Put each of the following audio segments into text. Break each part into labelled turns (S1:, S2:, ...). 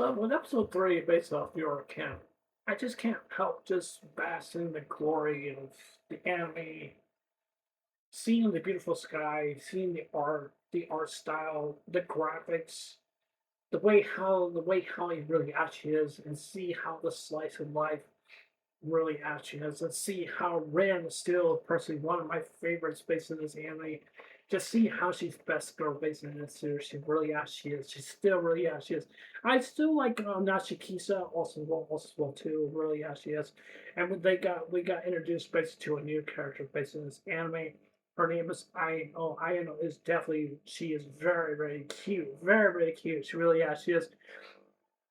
S1: So with episode three, based off Yuru Campl, I just can't help just bask in the glory of the anime, seeing the beautiful sky, seeing the art style, the graphics, the way how it really actually is, and see how the slice of life really actually is, and see how Ren is still personally one of my favorites based on this anime. Just see how she's best girl based in this series. She really actually is. She still really actually is. I still like Nachikisa also well too. Really actually is. And when we got introduced basically to a new character based in this anime. Her name is I know is definitely she is very cute. Very cute. She really actually is,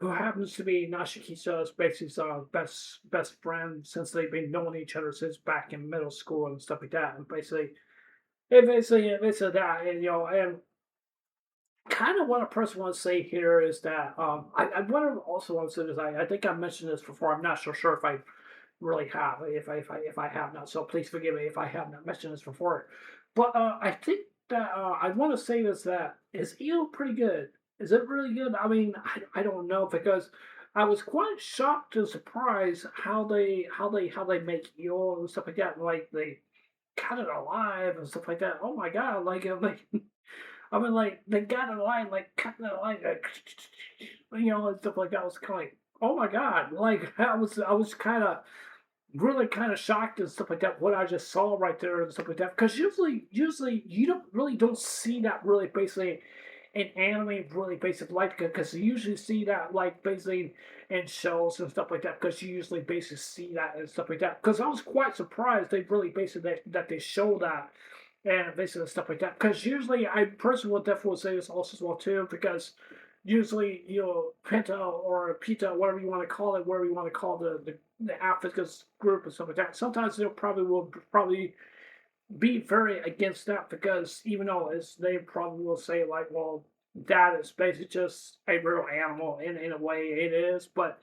S1: who happens to be Nashikisa's basically best friend since they've been knowing each other since back in middle school and stuff like that. And basically that, and and kind of what a person wants to say here is that I want to say this. I think I mentioned this before. I'm not so sure if I really have, if I have not. So please forgive me if I have not mentioned this before. But I think that I want to say this, that is eel pretty good? Is it really good? I mean, I don't know, because I was quite shocked and surprised how they make eel and stuff like that. Like they cut it alive and stuff like that. Oh my god! Like they got it alive, like cutting it alive, like, and stuff like that. I was kind of like, oh my god! Like I was kind of shocked and stuff like that, what I just saw right there and stuff like that. Because usually you don't see that really basically in anime, really basic life, because you usually see that like basically in shows and stuff like that, because you usually basically see that and stuff like that. Because I was quite surprised they really basically that they show that and basically stuff like that. Because usually I personally would definitely say this also as well too, because usually Penta or Pita, whatever you want to call it, whatever you want to call the Africa's group and stuff like that. Sometimes they will probably be very against that, because even though as they probably will say like, well, that is basically just a real animal, in a way it is, but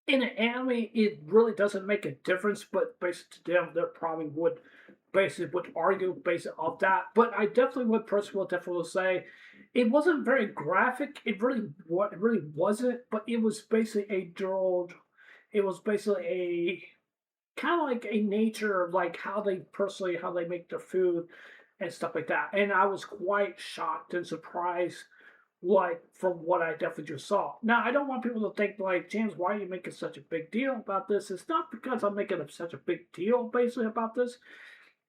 S1: in an anime, it really doesn't make a difference. But basically, to them, they probably would argue based off that. But I definitely would personally will definitely say it wasn't very graphic. It really wasn't. But it was basically a drilled. It was basically a kind of like a nature of like how they make their food and stuff like that. And I was quite shocked and surprised, like from what I definitely just saw. Now I don't want people to think like, James, why are you making such a big deal about this? It's not because I'm making such a big deal basically about this.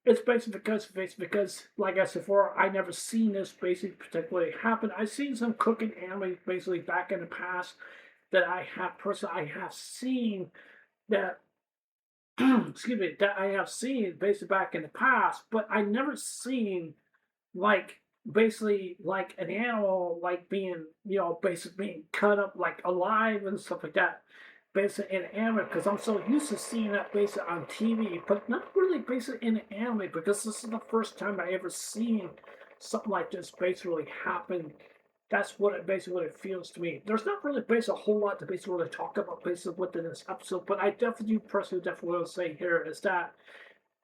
S1: It's basically because like I said before, I never seen this basically particularly happen. I've seen some cooking anime basically back in the past that I have seen that excuse me, that I have seen basically back in the past, but I never seen like basically like an animal like being basically being cut up like alive and stuff like that. Basically in anime, because I'm so used to seeing that basically on TV, but not really basically in anime, because this is the first time I ever seen something like this basically happen. That's what it feels to me. There's not really basically a whole lot to basically really talk about basically within this episode, but I definitely personally definitely want to say here is that,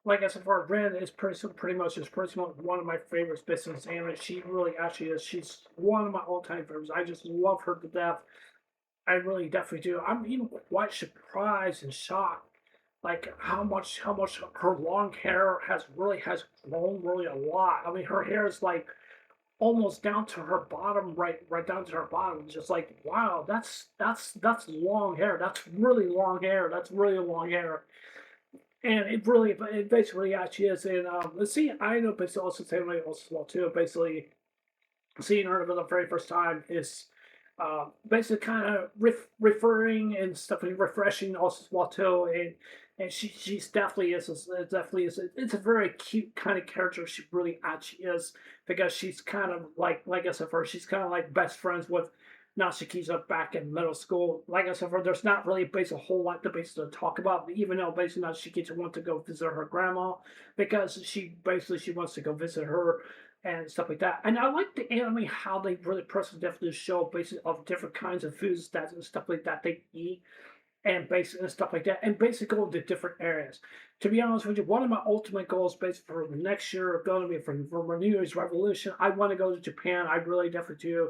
S1: like I said, for Ren is pretty much one of my favorites business anime. She really actually is. She's one of my all-time favorites. I just love her to death. I really definitely do. I'm even quite surprised and shocked, like how much her long hair has grown really a lot. I mean, her hair is like almost down to her bottom, right down to her bottom. Just like, wow, that's long hair. That's really long hair. That's really long hair. And it basically actually is. And let's see, I know, but it's also same way also well too. Basically, seeing her for the very first time is basically kind of referring and stuff, and refreshing also as well too. And she's definitely it's a very cute kind of character. She really actually is, because she's kind of like I said first, she's kind of like best friends with Natsukiza back in middle school. Like I said, there's not really basically a whole lot to basically talk about, even though basically Natsukiza wants to go visit her grandma, because she wants to go visit her and stuff like that. And I like the anime how they really personally definitely show basically of different kinds of foods that and stuff like that they eat, and basically and stuff like that, and basically go to different areas. To be honest with you, one of my ultimate goals basically for next year are going to be for my New Year's Revolution. I want to go to Japan. I really definitely do.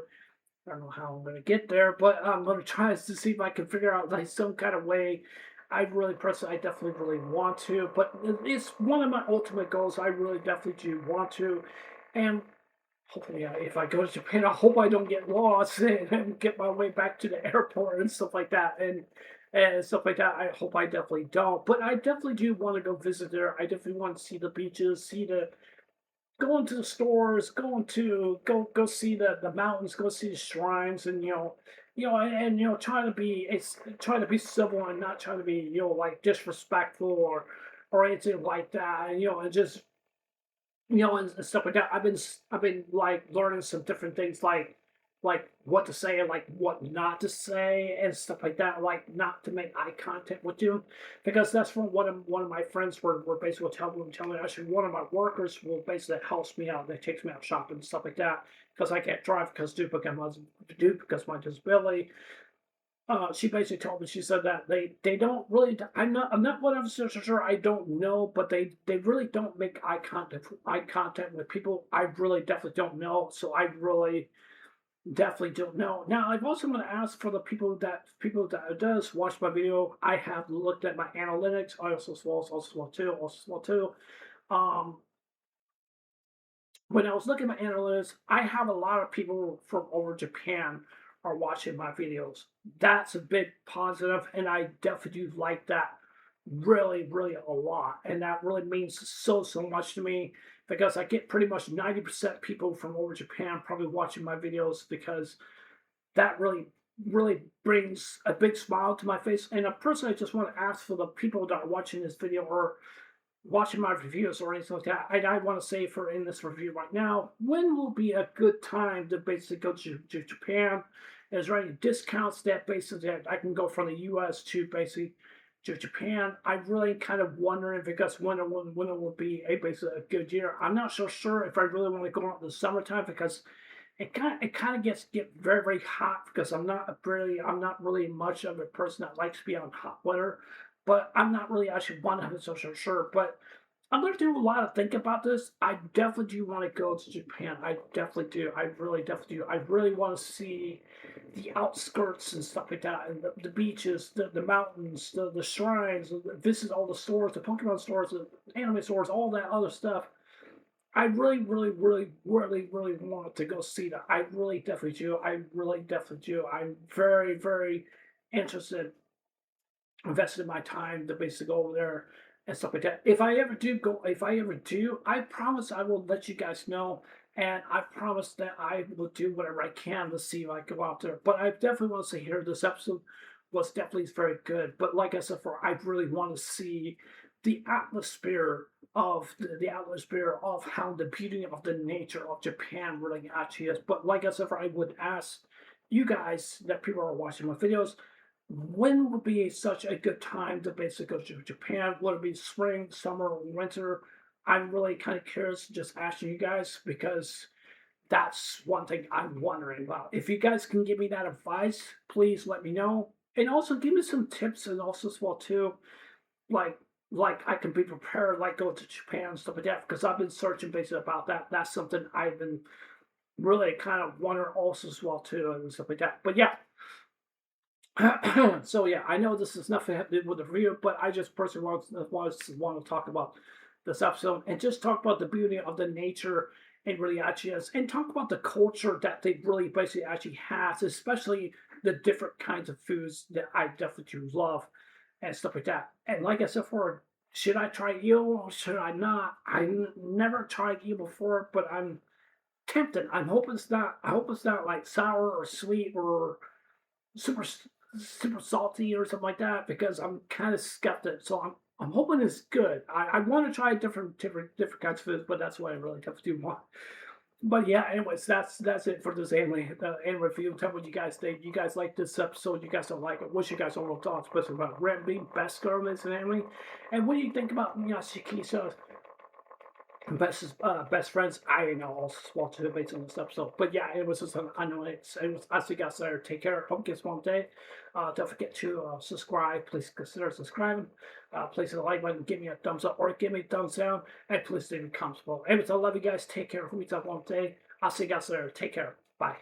S1: I don't know how I'm gonna get there, but I'm gonna try to see if I can figure out like some kind of way. I really personally, I definitely really want to, but it's one of my ultimate goals. I really definitely do want to, and hopefully, if I go to Japan, I hope I don't get lost and get my way back to the airport and stuff like that, and stuff like that. I hope I definitely don't, but I definitely do want to go visit there. I definitely want to see the beaches, see the going to the stores, going to go see the mountains, go see the shrines, and and trying to be it's trying to be civil and not trying to be like disrespectful or anything like that, and just and stuff like that. I've been like learning some different things like what to say and like what not to say and stuff like that, like not to make eye contact with you, because that's from one of my friends were basically telling me actually one of my workers will basically helps me out. They takes me out shopping and stuff like that because I can't drive due because of my disability. She basically told me, she said that they don't really. I'm not 100% sure. I don't know, but they really don't make eye contact with people. I really definitely don't know. So I really definitely don't know. Now I've also going to ask for the people that does watch my video. I have looked at my analytics. I also as well too. Um, when I was looking at my analytics, I have a lot of people from over Japan are watching my videos. That's a big positive, and I definitely do like that really, really a lot. And that really means so much to me because I get pretty much 90% people from over Japan probably watching my videos because that really brings a big smile to my face. And personally, I just want to ask for the people that are watching this video or watching my reviews or anything like that, I want to say for in this review right now, when will be a good time to basically go to Japan? Is there any discounts that basically that I can go from the U.S. to basically to Japan? I'm really kind of wondering because when it will be a basically a good year. I'm not so sure if I really want to go out in the summertime because it kind of get very hot because I'm not really much of a person that likes to be on hot weather, but I'm not really actually 100% sure. But I'm gonna do a lot of think about this. I definitely do want to go to Japan. I definitely do. I really definitely do. I really want to see the outskirts and stuff like that, and the beaches, the mountains, the shrines, visit all the stores, the Pokemon stores, the anime stores, all that other stuff. I really want to go see that. I really definitely do. I really definitely do. I'm very interested, invested my time to basically go over there and stuff like that. If I ever do, I promise I will let you guys know, and I promise that I will do whatever I can to see if I go out there. But I definitely want to say here, this episode was definitely very good. But like I said, I really want to see the atmosphere the atmosphere of how the beauty of the nature of Japan really actually is. But like I said, I would ask you guys that people are watching my videos, when would be such a good time to basically go to Japan? Would it be spring, summer, or winter? I'm really kind of curious, just asking you guys because that's one thing I'm wondering about. If you guys can give me that advice, please let me know. And also give me some tips and also as well too, like I can be prepared, like go to Japan and stuff like that, because I've been searching basically about that. That's something I've been really kind of wondering also as well too and stuff like that. But yeah, so yeah, I know this is nothing to do with the review, but I just personally want to talk about this episode and just talk about the beauty of the nature and really actually is, and talk about the culture that they really basically actually has, especially the different kinds of foods that I definitely do love and stuff like that. And like I said before, should I try eel or should I not? Never tried eel before, but I'm tempted. I hope it's not like sour or sweet or super super salty or something like that because I'm kind of skeptic. So I'm hoping it's good. I want to try different kinds of foods, but that's what I really definitely do want. But yeah, anyways, that's it for this anime review. Tell me what you guys think. You guys like this episode? You guys don't like it? What's your guys' overall thoughts, especially about Red being best governments in anime? And what do you think about Shikisa best friends? I know I'll watch the debates on this episode. But yeah, it was just I know it was as you guys there. Take care. Hope you guys one day. Don't forget to subscribe. Please consider subscribing. Please hit the like button, give me a thumbs up or give me a thumbs down, and please leave a comment below. Anyways, I love you guys. Take care. Hope you guys one day. I'll see you guys later. Take care. Bye.